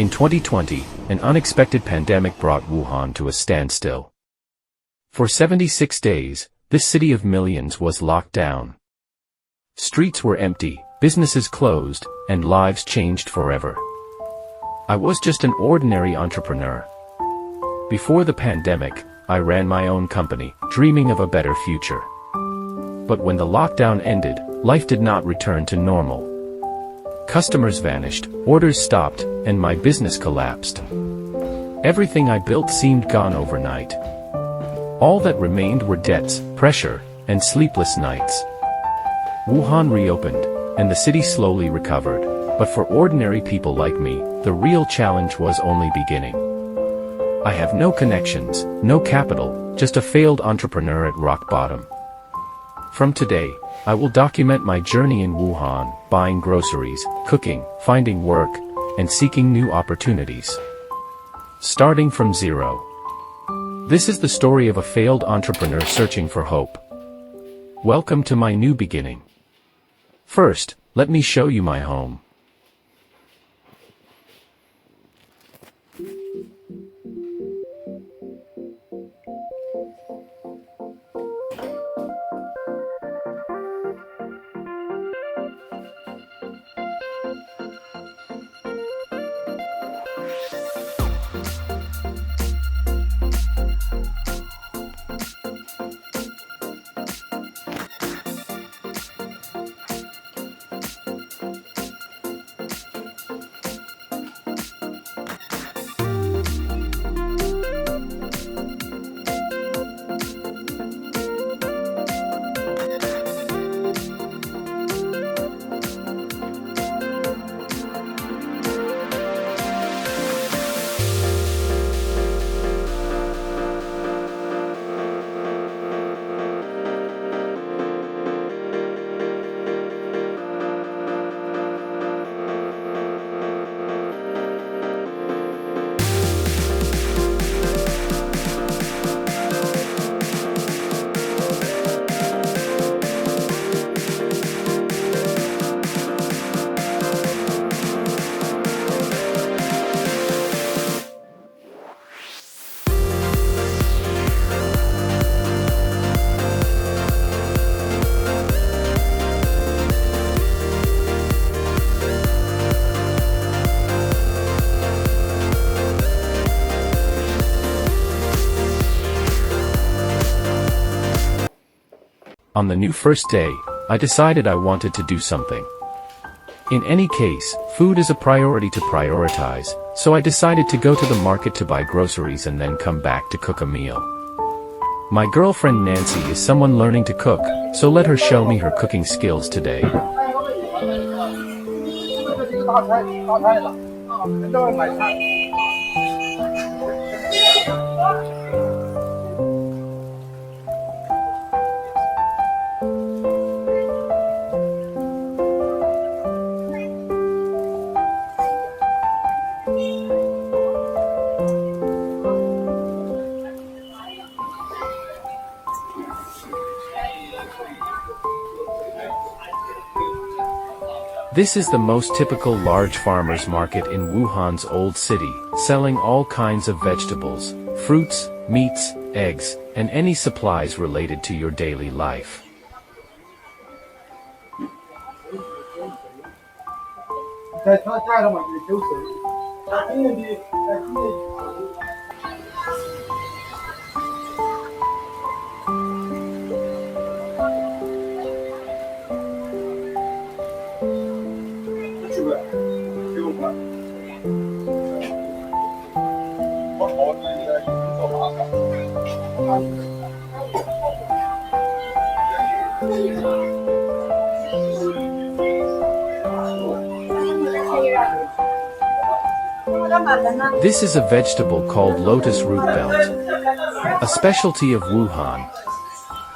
In 2020, an unexpected pandemic brought Wuhan to a standstill. For 76 days, this city of millions was locked down. Streets were empty, businesses closed, and lives changed forever. I was just an ordinary entrepreneur. Before the pandemic, I ran my own company, dreaming of a better future. But when the lockdown ended, life did not return to normal. Customers vanished, orders stopped, and my business collapsed. Everything I built seemed gone overnight. All that remained were debts, pressure, and sleepless nights. Wuhan reopened, and the city slowly recovered, but for ordinary people like me, the real challenge was only beginning. I have no connections, no capital, just a failed entrepreneur at rock bottom. From today, I will document my journey in Wuhan, buying groceries, cooking, finding work, and seeking new opportunities. Starting from zero. This is the story of a failed entrepreneur searching for hope. Welcome to my new beginning. First, let me show you my home. On the new first day, I decided I wanted to do something. In any case, food is a priority to prioritize, so I decided to go to the market to buy groceries and then come back to cook a meal. My girlfriend Nancy is someone learning to cook, so let her show me her cooking skills today. This is the most typical large farmers market in Wuhan's old city, selling all kinds of vegetables, fruits, meats, eggs, and any supplies related to your daily life. This is a vegetable called lotus root belt, a specialty of Wuhan.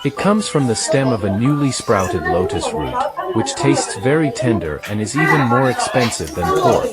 It comes from the stem of a newly sprouted lotus root, which tastes very tender and is even more expensive than pork.3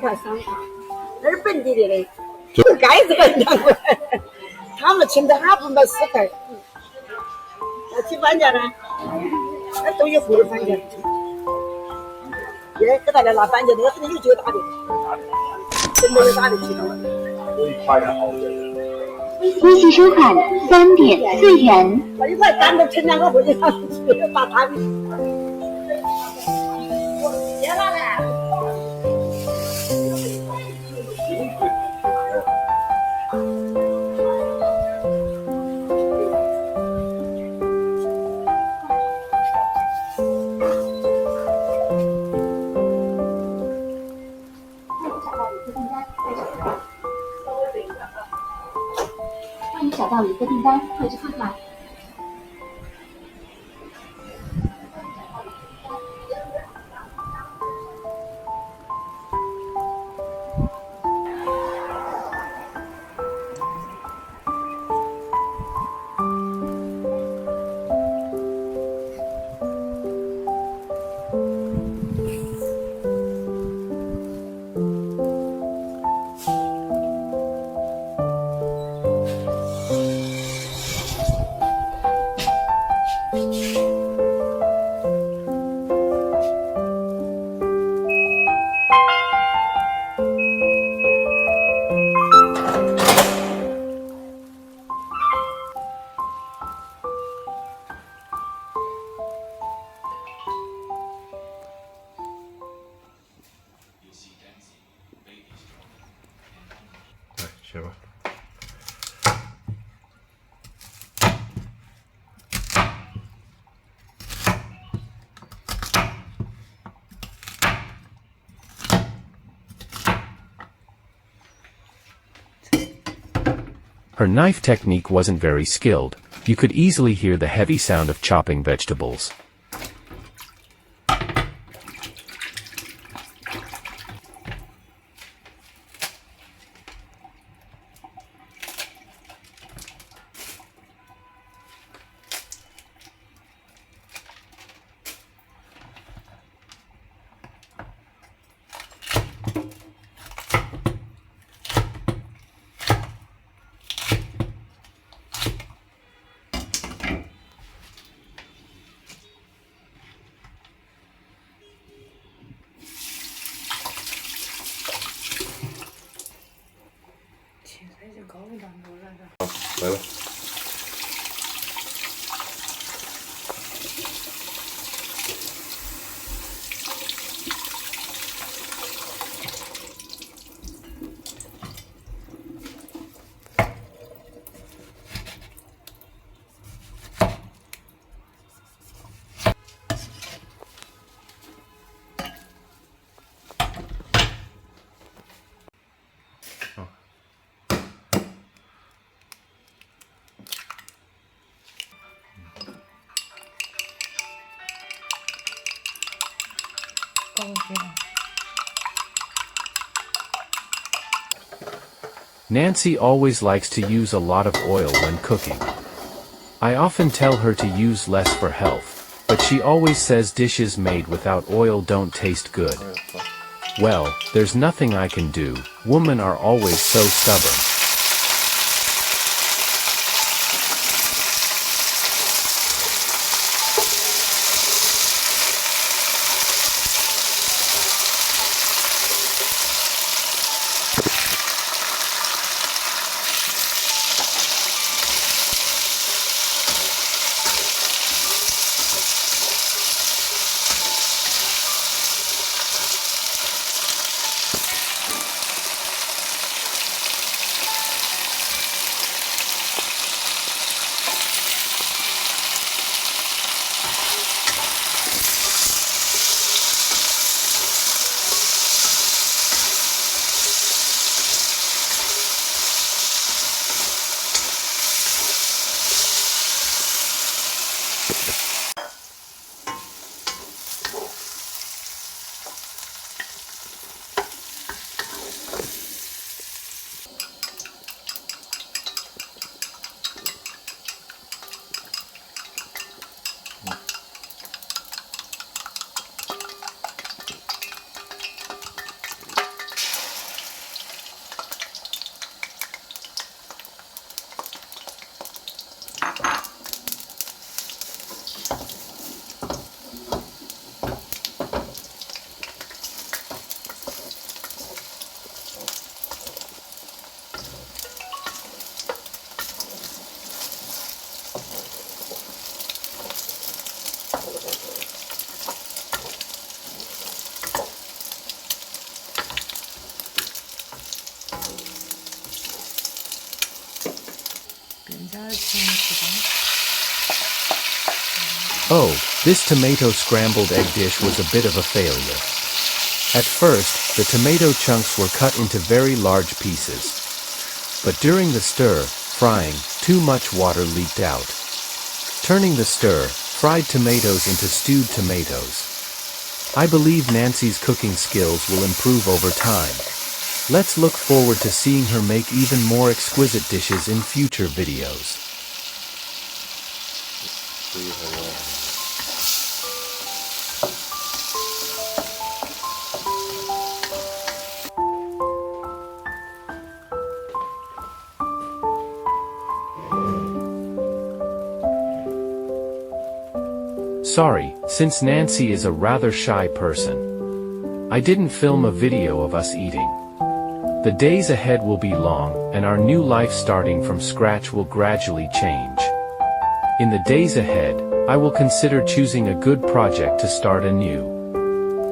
块3块，那是本地的嘞，就是该这个2块，他们请的还不买4块，那几番价呢？那都有户的番价，也给大家拿番价的，肯定有几个大的，真的有大的去了。微信收款3.4元。我一块单都称2个回去，打他的。别了嘞。欢迎找到一个订单，快去看看。学吧。Her knife technique wasn't very skilled. You could easily hear the heavy sound of chopping vegetables.来吧。Nancy always likes to use a lot of oil when cooking. I often tell her to use less for health, but she always says dishes made without oil don't taste good. Well, there's nothing I can do. Women are always so stubborn. Oh, this tomato scrambled egg dish was a bit of a failure. At first, the tomato chunks were cut into very large pieces. But during the frying, too much water leaked out, turning the fried tomatoes into stewed tomatoes. I believe Nancy's cooking skills will improve over time. Let's look forward to seeing her make even more exquisite dishes in future videos. Sorry, since Nancy is a rather shy person, I didn't film a video of us eating. The days ahead will be long, and our new life starting from scratch will gradually change. In the days ahead, I will consider choosing a good project to start anew.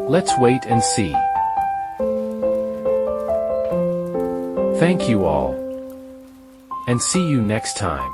Let's wait and see. Thank you all. And see you next time.